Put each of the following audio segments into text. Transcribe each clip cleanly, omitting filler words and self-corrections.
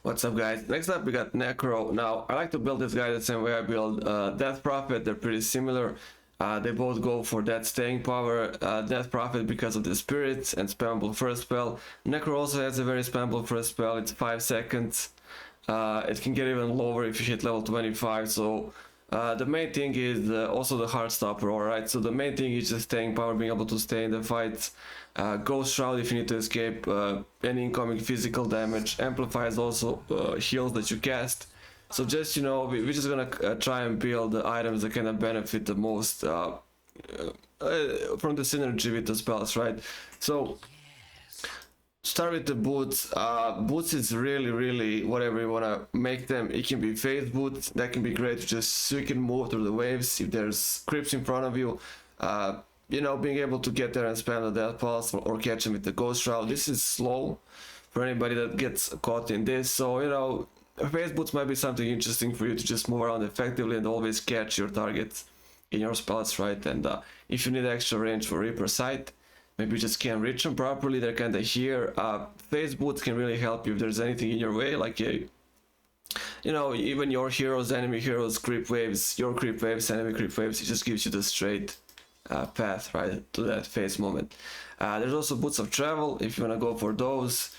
What's up, guys? Next up we got Necro. Now I like to build this guy the same way I build Death Prophet. They're pretty similar. They both go for that staying power. Death Prophet because of the spirits and spammable first spell. Necro also has a very spammable first spell. It's 5 seconds. It can get even lower if you hit level 25. So the main thing is also the heart stopper. Alright, so the main thing is just staying power, being able to stay in the fights. Ghost Shroud if you need to escape any incoming physical damage. Amplifies also heals that you cast. So just, you know, we're just gonna try and build the items that kind of benefit the most from the synergy with the spells, right? So start with the boots. Boots is really whatever you wanna make them. It can be phase boots, that can be great, just so you can move through the waves if there's creeps in front of you. You know, being able to get there and spam the death pulse or catch them with the ghost shroud. This is slow for anybody that gets caught in this, so you know, phase boots might be something interesting for you to just move around effectively and always catch your targets in your spells, right? And if you need extra range for Reaper Sight, maybe you just can't reach them properly, they're kind of here. Phase boots can really help you if there's anything in your way, like you know, even your heroes, enemy heroes, creep waves, your creep waves, enemy creep waves, it just gives you the straight path, right, to that phase moment. There's also boots of travel if you want to go for those.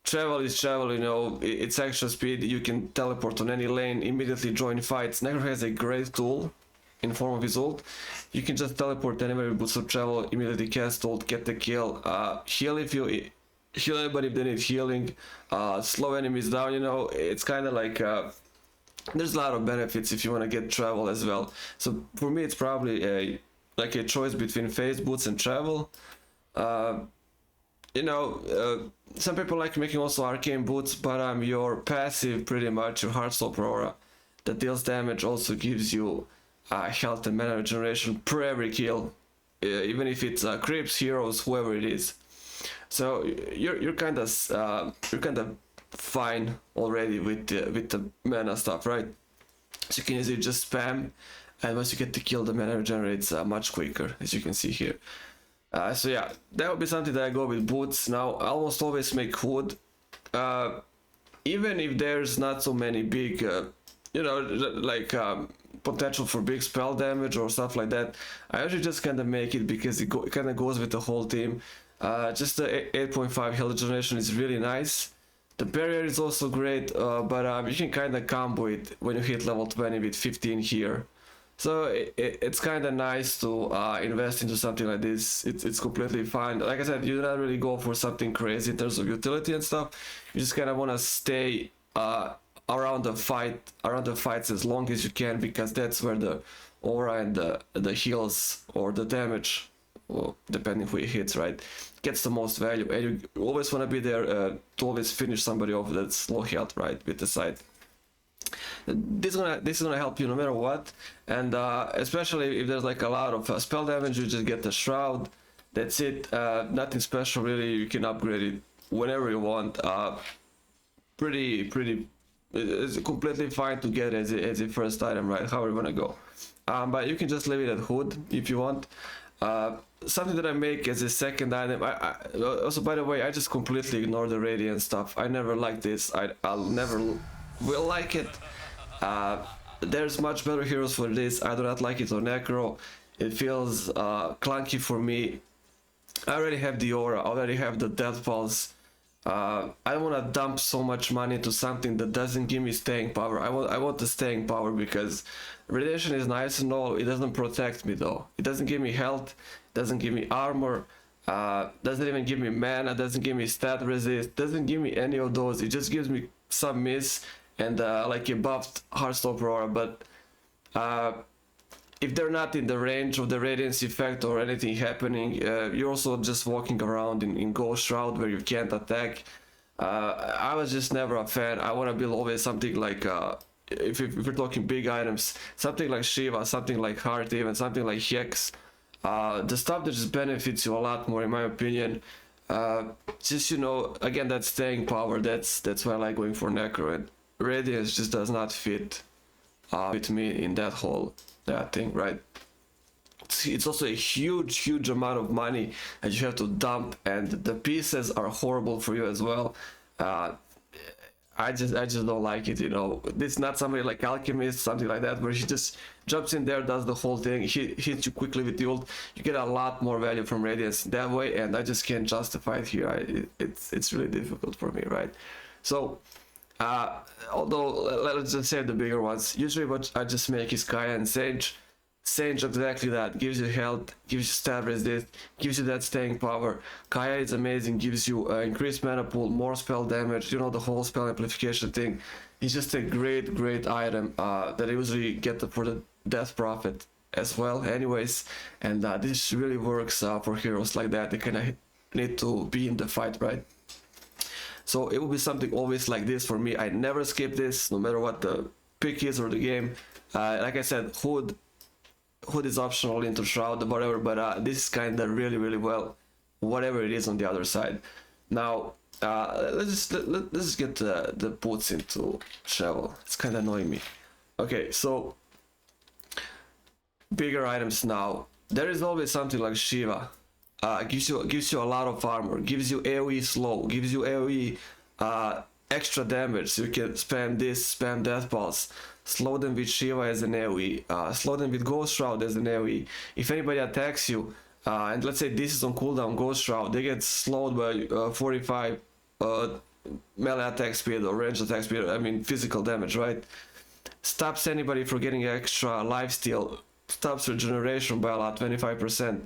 Travel is travel, you know, it's extra speed, you can teleport on any lane, immediately join fights. Necro has a great tool in form of his ult. You can just teleport anywhere with boots of travel, immediately cast ult, get the kill, heal if you heal anybody if they need healing, slow enemies down, you know, it's kind of like there's a lot of benefits if you want to get travel as well. So for me it's probably a choice between phase boots and travel. You know, some people like making also arcane boots, but your passive, pretty much your Heartstopper aura that deals damage, also gives you health and mana regeneration per every kill, even if it's creeps, heroes, whoever it is. So you're kind of fine already with the mana stuff, right? So you can easily just spam, and once you get the kill, the mana regenerates much quicker, as you can see here. So yeah, that would be something that I go with boots. Now I almost always make hood, even if there's not so many big, you know, like potential for big spell damage or stuff like that. I usually just kind of make it because it kind of goes with the whole team. Just the 8.5 health generation is really nice. The barrier is also great, but you can kind of combo it when you hit level 20 with 15 here. So it's kind of nice to invest into something like this. It's completely fine. Like I said, you don't really go for something crazy in terms of utility and stuff. You just kind of want to stay around the fights as long as you can, because that's where the aura and the heals or the damage, well, depending who it hits, right, gets the most value. And you always want to be there to always finish somebody off that's low health, right, with the side. This is gonna help you no matter what, and especially if there's like a lot of spell damage, you just get the shroud. That's it. Nothing special really. You can upgrade it whenever you want. It's completely fine to get as a first item, right? However you wanna go. But you can just leave it at hood if you want. Something that I make as a second item. I also, by the way, I just completely ignore the radiant stuff. I never like this. I'll never will like it. There's much better heroes for this. I do not like it on Necro. It feels clunky for me. I already have the aura, I already have the death pulse. I don't want to dump so much money into something that doesn't give me staying power. I want the staying power, because radiation is nice and all, it doesn't protect me though. It doesn't give me health, doesn't give me armor, doesn't even give me mana, doesn't give me stat resist, doesn't give me any of those. It just gives me some miss and like a buffed Heartstopper aura, but if they're not in the range of the radiance effect or anything happening, you're also just walking around in Ghost Shroud where you can't attack. I was just never a fan. I want to build always something like, if we're talking big items, something like Shiva, something like Heart, even something like Hex. The stuff that just benefits you a lot more, in my opinion. Just, you know, again, that staying power, that's why I like going for Necro, and Radiance just does not fit with me in that whole thing, right? It's also a huge amount of money that you have to dump, and the pieces are horrible for you as well. I just don't like it, you know. This is not somebody like Alchemist, something like that, where he just jumps in there, does the whole thing, he hits you quickly with the ult. You get a lot more value from Radiance that way, and I just can't justify it here. It's really difficult for me, right? So, although let's just say the bigger ones. Usually, what I just make is Kaya and Sage. Sage exactly that, gives you health, gives you stab resist, gives you that staying power. Kaya is amazing, gives you increased mana pool, more spell damage, you know, the whole spell amplification thing. It's just a great item that I usually get for the Death Prophet as well anyways, and this really works for heroes like that. They kind of need to be in the fight, right? So it will be something always like this for me. I never skip this, no matter what the pick is or the game. Like I said, Hood is optional into Shroud, whatever, but this is kind of really well, whatever it is on the other side. Now, let's just get the boots into Shovel. It's kind of annoying me. Okay, so bigger items now. There is always something like Shiva. Gives you a lot of armor, gives you AoE slow, gives you AoE extra damage, so you can spam this, spam Death Pulse, slow them with Shiva as an AoE, slow them with Ghost Shroud as an AoE. If anybody attacks you, and let's say this is on cooldown, Ghost Shroud, they get slowed by 45 melee attack speed or range attack speed, I mean physical damage, right? Stops anybody from getting extra lifesteal, stops regeneration by a lot, 25%.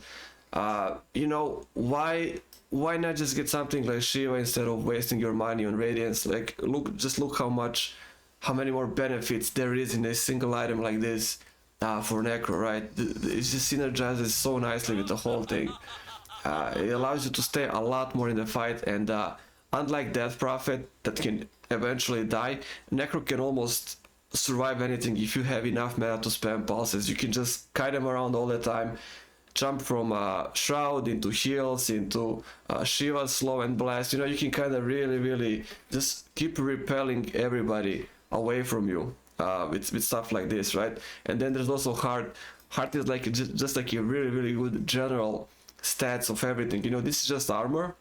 You know, why not just get something like Shiva instead of wasting your money on Radiance? Like, look how many more benefits there is in a single item like this for Necro, right? It just synergizes so nicely with the whole thing. It allows you to stay a lot more in the fight, and unlike Death Prophet that can eventually die, Necro can almost survive anything if you have enough mana to spam pulses. You can just kite them around all the time, jump from Shroud into heals, into Shiva slow and blast. You know, you can kind of really just keep repelling everybody away from you with stuff like this, right? And then there's also Heart. Heart is like just like a really good general stats of everything. You know, this is just armor.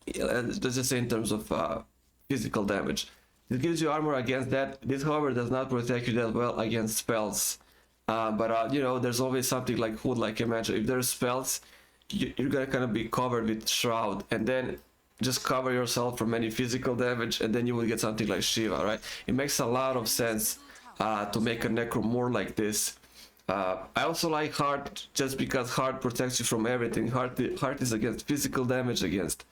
Yeah, let's just say in terms of physical damage. It gives you armor against that. This, however, does not protect you that well against spells. But you know, there's always something like Hood, like I mentioned. If there's spells, you're gonna kind of be covered with Shroud, and then just cover yourself from any physical damage, and then you will get something like Shiva, right? It makes a lot of sense to make a Necro more like this. I also like Heart just because Heart protects you from everything. Heart is against physical damage, against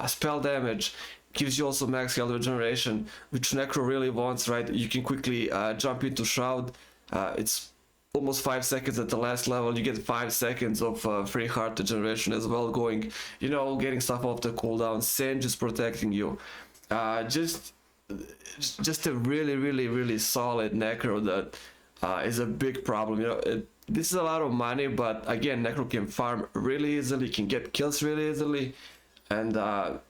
spell damage. Gives you also max health regeneration, which Necro really wants, right? You can quickly jump into Shroud. It's almost 5 seconds at the last level. You get 5 seconds of free heart regeneration as well, going, you know, getting stuff off the cooldown. Sage is protecting you. Just a really solid Necro that is a big problem. You know, this is a lot of money, but again, Necro can farm really easily, can get kills really easily, and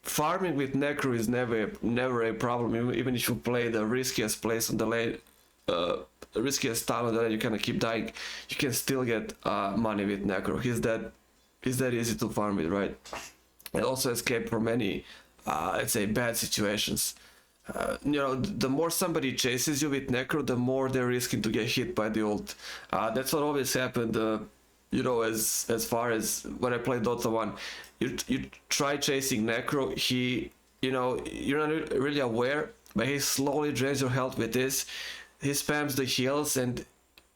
farming with Necro is never a problem. Even if you play the riskiest place on the lane, riskiest style on the lane, you kind of keep dying, you can still get money with Necro. He's that easy to farm with, right? And also escape from any let's say bad situations. You know, the more somebody chases you with Necro, the more they're risking to get hit by the ult. That's what always happened. You know, as far as when I played Dota 1, you try chasing Necro, you know, you're not really aware, but he slowly drains your health with this. He spams the heals, and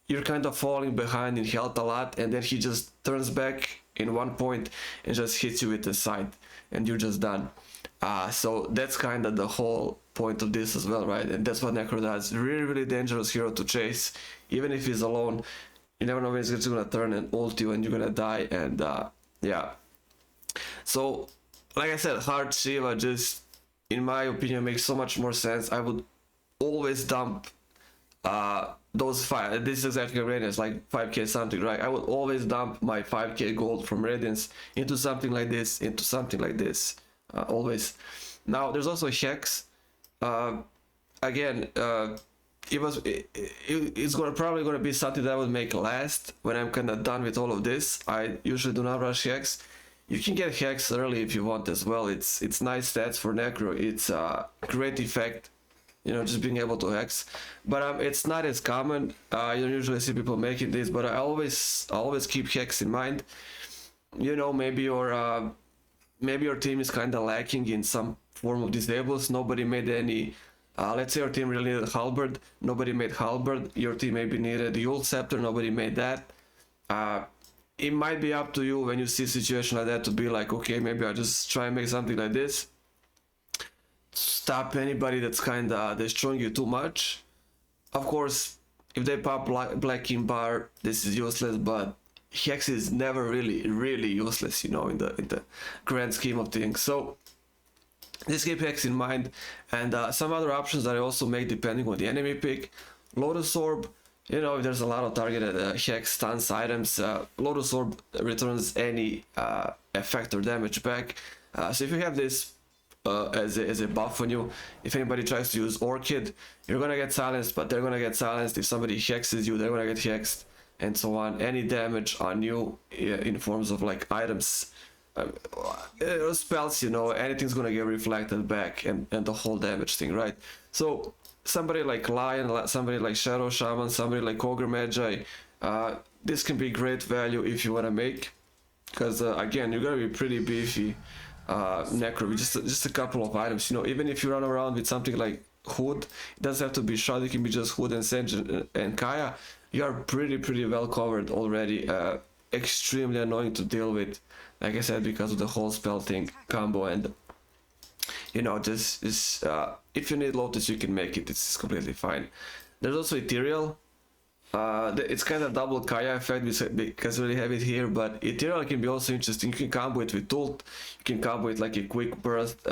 you're kind of falling behind in health a lot, and then he just turns back in one point and just hits you with the scythe, and you're just done. So that's kind of the whole point of this as well, right? And that's what Necro does. Really dangerous hero to chase, even if he's alone. You never know when he's gonna turn and ult you, and you're gonna die. And yeah. So, like I said, Heart Shiva just, in my opinion, makes so much more sense. I would always dump those five. This is exactly Radiance, like 5k something, right? I would always dump my 5k gold from Radiance into something like this, always. Now there's also Hex. Again, it's probably gonna be something that I would make last when I'm kind of done with all of this. I usually do not rush Hex. You can get Hex early if you want as well. It's nice stats for Necro. It's a great effect, you know, just being able to Hex. But it's not as common. You don't usually see people making this, but I always keep Hex in mind. You know, maybe your team is kind of lacking in some form of disables. Nobody made any. Let's say your team really needed Halberd. Nobody made Halberd. Your team maybe needed the Ult Scepter. Nobody made that. It might be up to you when you see a situation like that to be like, okay, maybe I'll just try and make something like this. Stop anybody that's kind of destroying you too much. Of course, if they pop Black King Bar, this is useless, but Hex is never really useless, you know, in the grand scheme of things. So just keep Hex in mind, and some other options that I also make depending on the enemy pick. Lotus Orb, you know, if there's a lot of targeted Hex stance items, Lotus Orb returns any effect or damage back. So if you have this as a buff on you, if anybody tries to use Orchid, you're gonna get silenced, but they're gonna get silenced. If somebody hexes you, they're gonna get hexed, and so on. Any damage on you in forms of like items, spells, you know, anything's gonna get reflected back, and the whole damage thing, right? So somebody like Lion, somebody like Shadow Shaman, somebody like Ogre Magi, this can be great value if you want to make, because again, you're gonna be pretty beefy Necro with just a couple of items, you know. Even if you run around with something like Hood, it doesn't have to be Shroud, it can be just Hood and Senge and Kaya. You are pretty well covered already. Extremely annoying to deal with, like I said, because of the whole spell thing combo, and you know, this is if you need Lotus, you can make it. It's completely fine. There's also Ethereal. It's kind of double Kaya effect because we really have it here, but Ethereal can be also interesting. You can combo it with ult, you can combo it like a quick burst.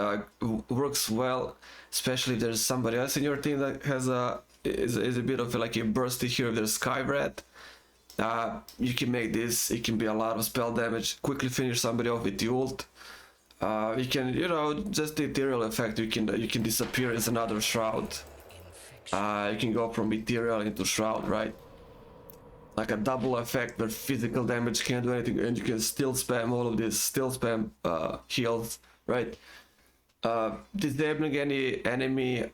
Works well, especially if there's somebody else in your team that has is a bit of like a bursty here. If there's Skyrat, you can make this. It can be a lot of spell damage. Quickly finish somebody off with the ult. You can, you know, just the Ethereal effect. You can disappear as another Shroud. You can go from Ethereal into Shroud, right? Like a double effect where physical damage can't do anything, and you can still spam all of this, still spam heals, right? Disabling any enemy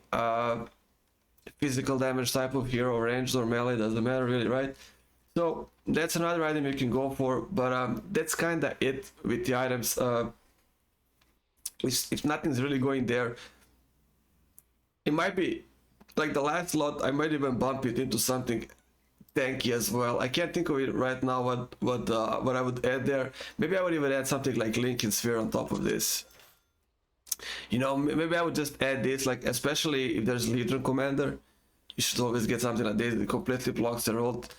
physical damage type of hero, ranged or melee, doesn't matter really, right? So that's another item you can go for, but that's kind of it with the items. If nothing's really going there, it might be like the last slot. I might even bump it into something tanky as well. I can't think of it right now what I would add there. Maybe I would even add something like Lincoln Sphere on top of this. You know, maybe I would just add this, like especially if there's Leader Commander, you should always get something like this that completely blocks the ult.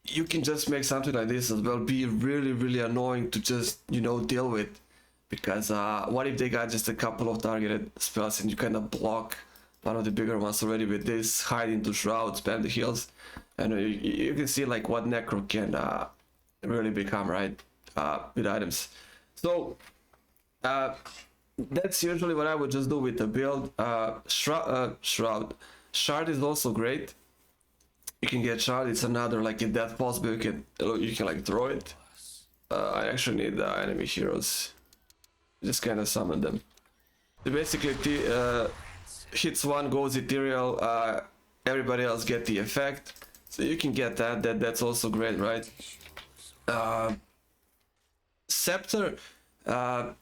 You can just make something like this as well. Be really annoying to just, you know, deal with, because what if they got just a couple of targeted spells and you kind of block one of the bigger ones already with this, hide into Shroud, spam the heals, and you can see like what Necro can really become, right, with items. So that's usually what I would just do with the build. Shroud. Shard is also great. You can get Shard. It's another like a death pulse, but you can like throw it. I actually need enemy heroes. Just kind of summon them. So basically, hits one, goes Ethereal. Everybody else get the effect. So you can get that. That's also great, right? Scepter. I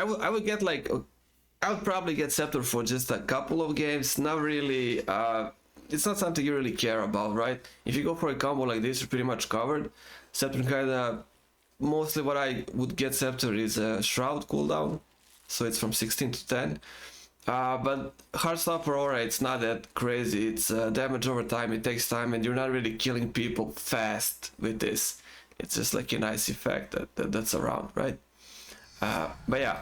would get like, I would probably get Scepter for just a couple of games. Not really. It's not something you really care about, right? If you go for a combo like this, you're pretty much covered. Scepter kind of, mostly what I would get Scepter is a Shroud cooldown, so it's from 16 to 10. But Heartstopper Aura, it's not that crazy. It's damage over time, it takes time, and you're not really killing people fast with this. It's just like a nice effect that's around, right? But yeah,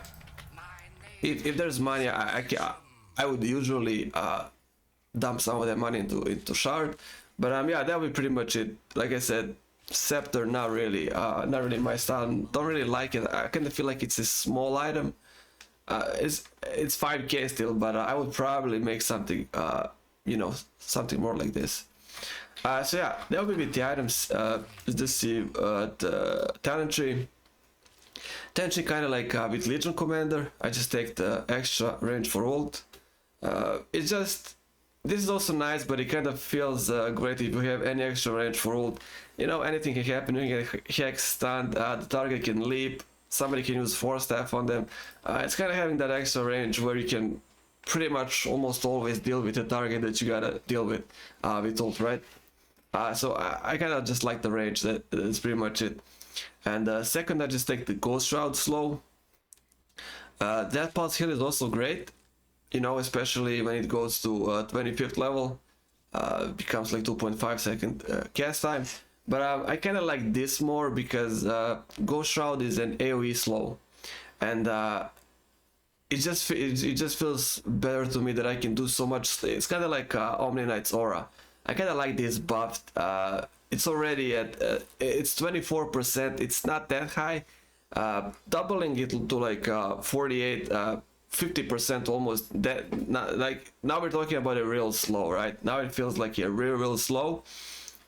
if there's money, I would usually dump some of that money into Shard. But yeah, that would be pretty much it. Like I said, Scepter, not really my style. Don't really like it. I kind of feel like it's a small item. It's 5k still, but I would probably make something, you know, something more like this. So yeah, that would be with the items. Let's just see the talent tree. Tension kind of like with Legion Commander. I just take the extra range for ult. It's just, this is also nice, but it kind of feels great if you have any extra range for ult. You know, anything can happen. You can get hex, stunned, the target can leap, somebody can use Force Staff on them. It's kind of having that extra range where you can pretty much almost always deal with the target that you gotta deal with ult, right? So I kind of just like the range. That's pretty much it. And second, I just take the Ghost Shroud slow. That pulse heal is also great, you know, especially when it goes to 25th level. Becomes like 2.5 second cast time. But I kind of like this more because Ghost Shroud is an AoE slow, and it just feels better to me that I can do so much. It's kind of like Omni Knight's aura. I kind of like this buff. It's already at it's 24%. It's not that high. Doubling it to like 48, 50% almost. That not, like now we're talking about a real slow, right? Now it feels like a real slow.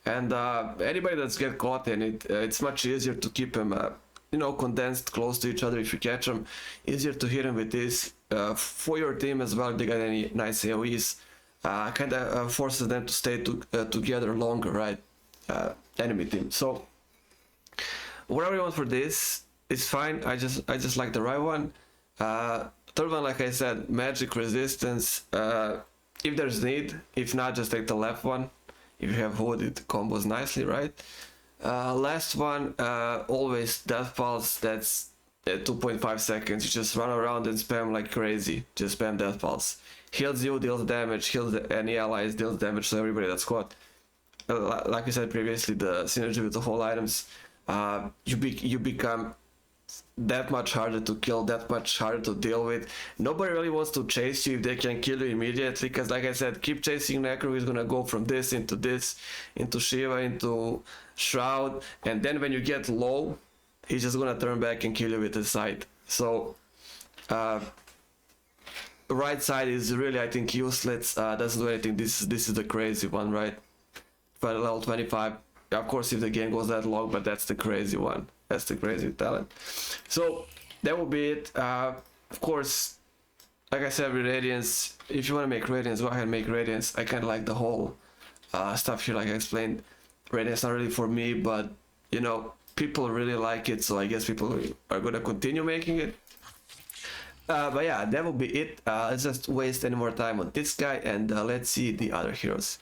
And anybody that's get caught in it, it's much easier to keep them, you know, condensed close to each other if you catch them. Easier to hit them with this for your team as well if they got any nice AoEs. Kind of forces them to stay together longer, right? Enemy team. So whatever you want for this is fine. I just like the right one. Third one, like I said, magic resistance. If there's need, if not, just take the left one. If you have hood, it combos nicely, right? Last one, always Death Pulse. That's 2.5 seconds. You just run around and spam like crazy. Just spam Death Pulse. Heals you, deals damage, heals any allies, deals damage to everybody that's caught. Like I said previously, the synergy with the whole items, you become that much harder to kill, that much harder to deal with. Nobody really wants to chase you if they can kill you immediately, because like I said, keep chasing Necro, he's gonna go from this, into Shiva, into Shroud, and then when you get low, he's just gonna turn back and kill you with his side. So right side is really, I think, useless, doesn't do anything. This is the crazy one, right? But level 25, of course, if the game goes that long, but that's the crazy one. That's the crazy talent. So that will be it. Of course, like I said with Radiance, if you want to make Radiance, go ahead and make Radiance. I kind of like the whole stuff here, like I explained. Radiance not really for me, but you know, people really like it, so I guess people are gonna continue making it. But yeah, that will be it. Let's just waste any more time on this guy, and let's see the other heroes.